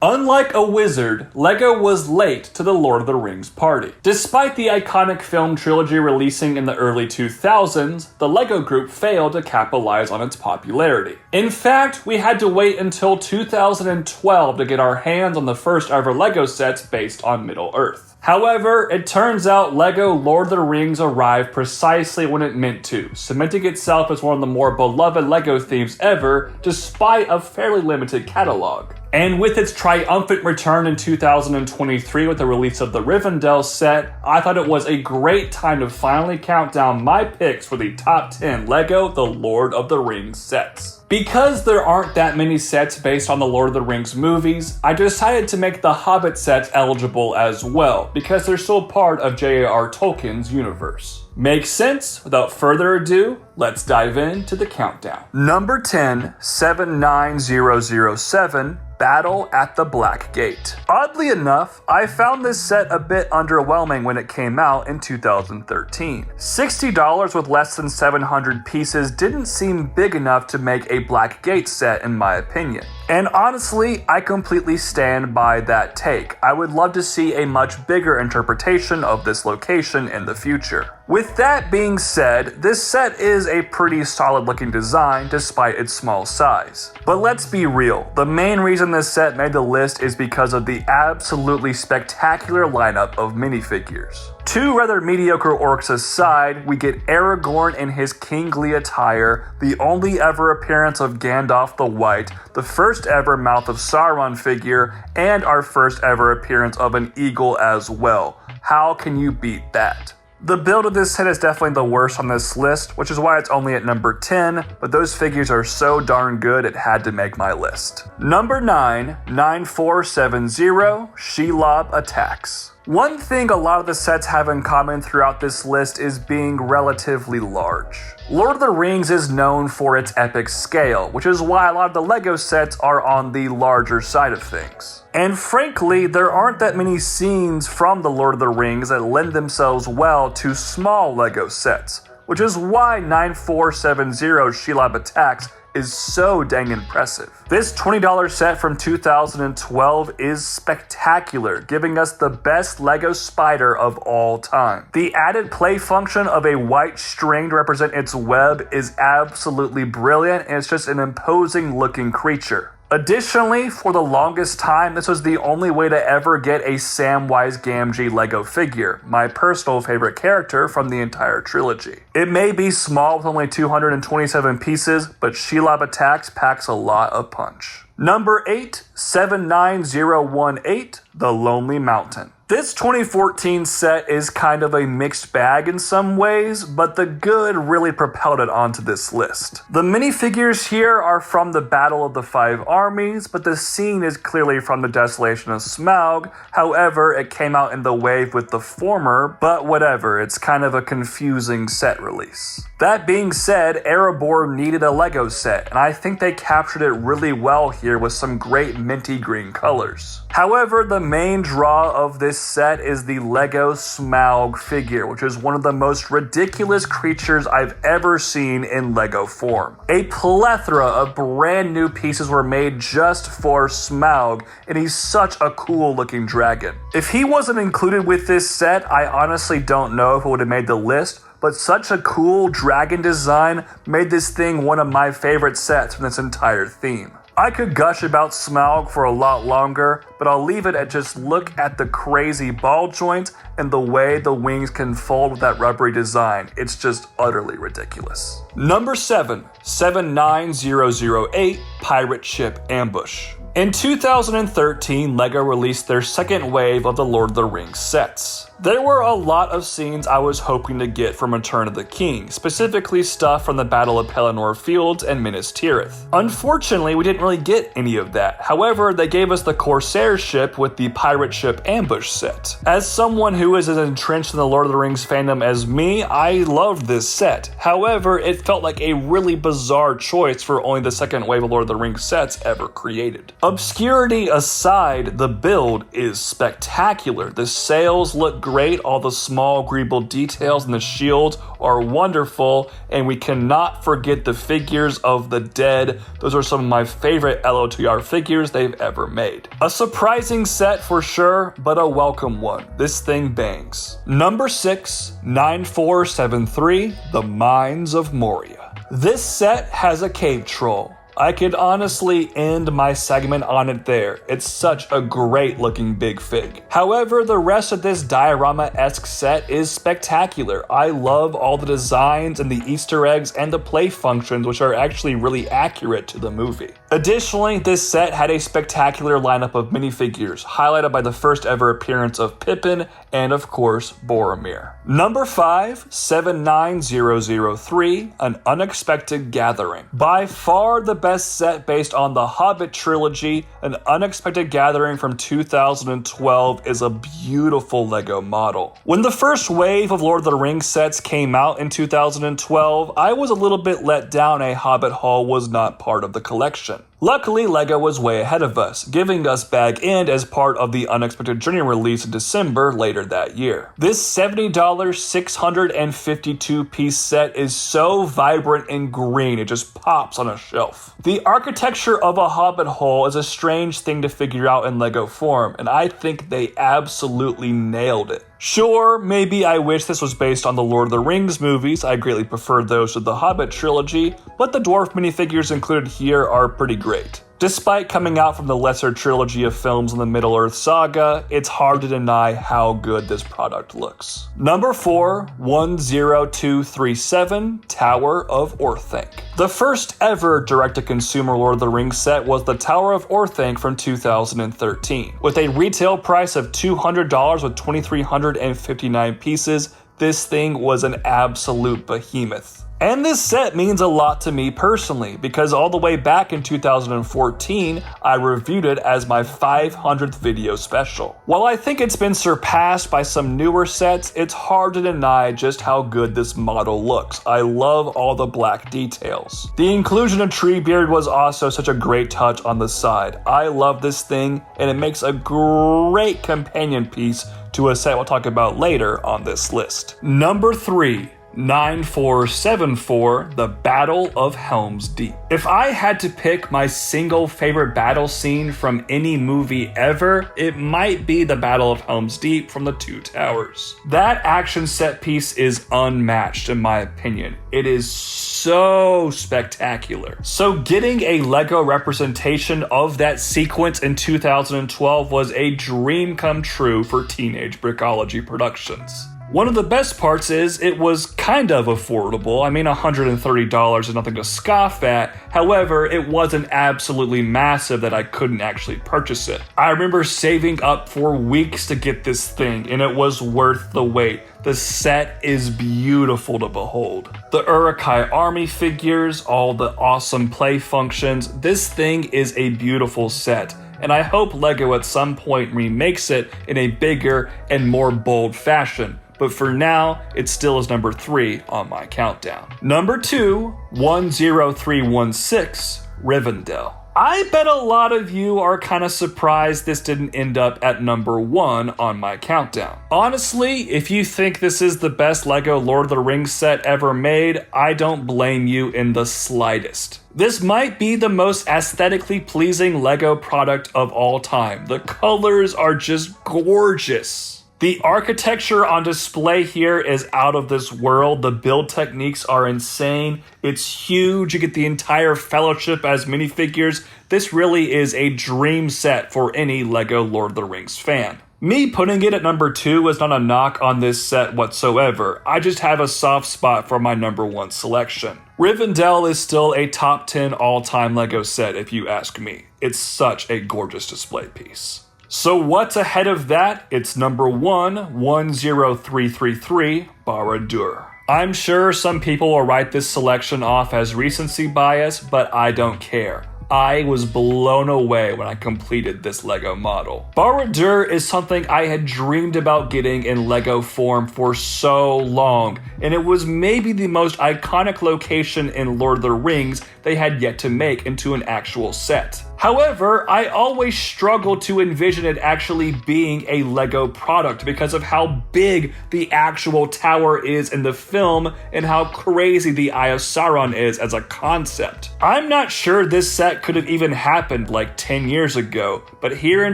Unlike a wizard, LEGO was late to the Lord of the Rings party. Despite the iconic film trilogy releasing in the early 2000s, the LEGO group failed to capitalize on its popularity. In fact, we had to wait until 2012 to get our hands on the first ever LEGO sets based on Middle-earth. However, it turns out LEGO Lord of the Rings arrived precisely when it meant to, cementing itself as one of the more beloved LEGO themes ever, despite a fairly limited catalog. And with its triumphant return in 2023 with the release of the Rivendell set, I thought it was a great time to finally count down my picks for the top 10 LEGO The Lord of the Rings sets. Because there aren't that many sets based on the Lord of the Rings movies, I decided to make the Hobbit sets eligible as well, because they're still part of J.R.R. Tolkien's universe. Makes sense? Without further ado, let's dive into the countdown. Number 10, 79007, Battle at the Black Gate. Oddly enough, I found this set a bit underwhelming when it came out in 2013. $60 with less than 700 pieces didn't seem big enough to make a Black Gate set in my opinion. And honestly, I completely stand by that take. I would love to see a much bigger interpretation of this location in the future. With that being said, this set is a pretty solid looking design despite its small size. But let's be real, the main reason this set made the list is because of the absolutely spectacular lineup of minifigures. Two rather mediocre orcs aside, we get Aragorn in his kingly attire, the only ever appearance of Gandalf the White, the first ever Mouth of Sauron figure, and our first ever appearance of an eagle as well. How can you beat that? The build of this set is definitely the worst on this list, which is why it's only at number 10, but those figures are so darn good it had to make my list. Number 9, 9470, Sheab Attacks. One thing a lot of the sets have in common throughout this list is being relatively large. Lord of the Rings is known for its epic scale, which is why a lot of the LEGO sets are on the larger side of things. And frankly, there aren't that many scenes from the Lord of the Rings that lend themselves well to small LEGO sets, which is why 9470 Sheab Attacks is so dang impressive. This $20 set from 2012 is spectacular, giving us the best LEGO spider of all time. The added play function of a white string to represent its web is absolutely brilliant, and it's just an imposing looking creature. Additionally, for the longest time, this was the only way to ever get a Samwise Gamgee LEGO figure, my personal favorite character from the entire trilogy. It may be small with only 227 pieces, but Sheab Attacks packs a lot of punch. Number 8, 79018, The Lonely Mountain. This 2014 set is kind of a mixed bag in some ways, but the good really propelled it onto this list. The minifigures here are from the Battle of the Five Armies, but the scene is clearly from the Desolation of Smaug. However, it came out in the wave with the former, but whatever, it's kind of a confusing set release. That being said, Erebor needed a LEGO set, and I think they captured it really well here with some great minty green colors. However, the main draw of this set is the LEGO Smaug figure, which is one of the most ridiculous creatures I've ever seen in LEGO form. A plethora of brand new pieces were made just for Smaug, and he's such a cool looking dragon. If he wasn't included with this set, I honestly don't know if it would have made the list, but such a cool dragon design made this thing one of my favorite sets from this entire theme. I could gush about Smaug for a lot longer, but I'll leave it at just look at the crazy ball joint and the way the wings can fold with that rubbery design. It's just utterly ridiculous. Number 7, 79008, Pirate Ship Ambush. In 2013, LEGO released their second wave of the Lord of the Rings sets. There were a lot of scenes I was hoping to get from Return of the King, specifically stuff from the Battle of Pelennor Fields and Minas Tirith. Unfortunately, we didn't really get any of that. However, they gave us the Corsair ship with the Pirate Ship Ambush set. As someone who is as entrenched in the Lord of the Rings fandom as me, I loved this set. However, it felt like a really bizarre choice for only the second wave of Lord of the Rings sets ever created. Obscurity aside, the build is spectacular. The sails look great. All the small agreeable details and the shields are wonderful, and we cannot forget the figures of the dead. Those are some of my favorite LOTR figures they've ever made. A surprising set for sure, but a welcome one. This thing bangs. Number 6, 9473, the Mindes of Moria. This set has a cave troll. I could honestly end my segment on it there. It's such a great looking big fig. However, the rest of this diorama-esque set is spectacular. I love all the designs and the Easter eggs and the play functions, which are actually really accurate to the movie. Additionally, this set had a spectacular lineup of minifigures, highlighted by the first ever appearance of Pippin and of course Boromir. Number 5, 79003, An Unexpected Gathering. By far the best set based on the Hobbit trilogy, An Unexpected Gathering from 2012 is a beautiful LEGO model. When the first wave of Lord of the Rings sets came out in 2012, I was a little bit let down a Hobbit haul was not part of the collection. Luckily, LEGO was way ahead of us, giving us Bag End as part of the Unexpected Journey release in December later that year. This $70 652-piece set is so vibrant and green, it just pops on a shelf. The architecture of a Hobbit hole is a strange thing to figure out in LEGO form, and I think they absolutely nailed it. Sure, maybe I wish this was based on the Lord of the Rings movies. I greatly preferred those to the Hobbit trilogy, but the dwarf minifigures included here are pretty great. Despite coming out from the lesser trilogy of films in the Middle-earth saga, it's hard to deny how good this product looks. Number 4, 10237, Tower of Orthanc. The first ever direct-to-consumer Lord of the Rings set was the Tower of Orthanc from 2013. With a retail price of $200 with 2,359 pieces, this thing was an absolute behemoth. And this set means a lot to me personally, because all the way back in 2014, I reviewed it as my 500th video special. While I think it's been surpassed by some newer sets, it's hard to deny just how good this model looks. I love all the black details. The inclusion of Treebeard was also such a great touch on the side. I love this thing, and it makes a great companion piece to a set we'll talk about later on this list. Number 3. 9474, The Battle of Helm's Deep. If I had to pick my single favorite battle scene from any movie ever, it might be the Battle of Helm's Deep from The Two Towers. That action set piece is unmatched in my opinion. It is so spectacular. So getting a LEGO representation of that sequence in 2012 was a dream come true for Teenage Brickology Productions. One of the best parts is it was kind of affordable. I mean, $130 is nothing to scoff at. However, it wasn't absolutely massive that I couldn't actually purchase it. I remember saving up for weeks to get this thing, and it was worth the wait. The set is beautiful to behold. The Uruk-hai army figures, all the awesome play functions. This thing is a beautiful set, and I hope LEGO at some point remakes it in a bigger and more bold fashion. But for now, it still is number 3 on my countdown. Number 2, 10316, Rivendell. I bet a lot of you are kind of surprised this didn't end up at number 1 on my countdown. Honestly, if you think this is the best LEGO Lord of the Rings set ever made, I don't blame you in the slightest. This might be the most aesthetically pleasing LEGO product of all time. The colors are just gorgeous. The architecture on display here is out of this world. The build techniques are insane. It's huge. You get the entire Fellowship as minifigures. This really is a dream set for any LEGO Lord of the Rings fan. Me putting it at number 2 is not a knock on this set whatsoever. I just have a soft spot for my number 1 selection. Rivendell is still a top 10 all-time LEGO set if you ask me. It's such a gorgeous display piece. So what's ahead of that? It's number 1, 10333, Badur. I'm sure some people will write this selection off as recency bias, but I don't care. I was blown away when I completed this LEGO model. Badur is something I had dreamed about getting in LEGO form for so long, and it was maybe the most iconic location in Lord of the Rings they had yet to make into an actual set. However, I always struggled to envision it actually being a LEGO product because of how big the actual tower is in the film and how crazy the Eye of Sauron is as a concept. I'm not sure this set could have even happened like 10 years ago, but here in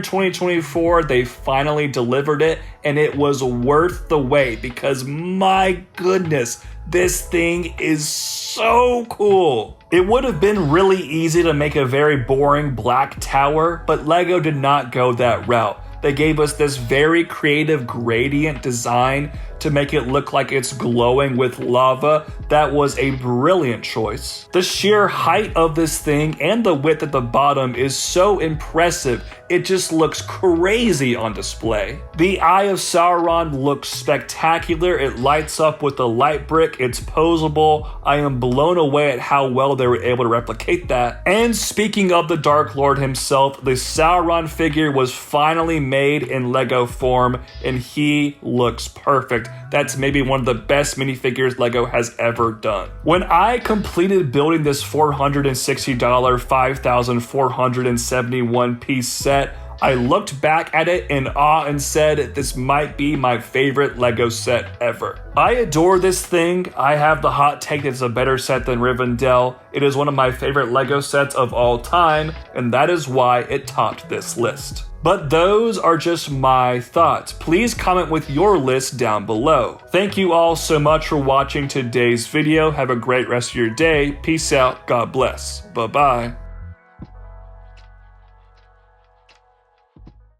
2024, they finally delivered it, and it was worth the wait because my goodness, this thing is so cool. It would have been really easy to make a very boring black tower, but LEGO did not go that route. They gave us this very creative gradient design to make it look like it's glowing with lava. That was a brilliant choice. The sheer height of this thing and the width at the bottom is so impressive. It just looks crazy on display. The Eye of Sauron looks spectacular. It lights up with the light brick. It's posable. I am blown away at how well they were able to replicate that. And speaking of the Dark Lord himself, the Sauron figure was finally made in LEGO form, and he looks perfect. That's maybe one of the best minifigures LEGO has ever done. When I completed building this $460 5,471 piece set, I looked back at it in awe and said, this might be my favorite LEGO set ever. I adore this thing. I have the hot take that it's a better set than Rivendell. It is one of my favorite LEGO sets of all time, and that is why it topped this list. But those are just my thoughts. Please comment with your list down below. Thank you all so much for watching today's video. Have a great rest of your day. Peace out. God bless. Bye-bye.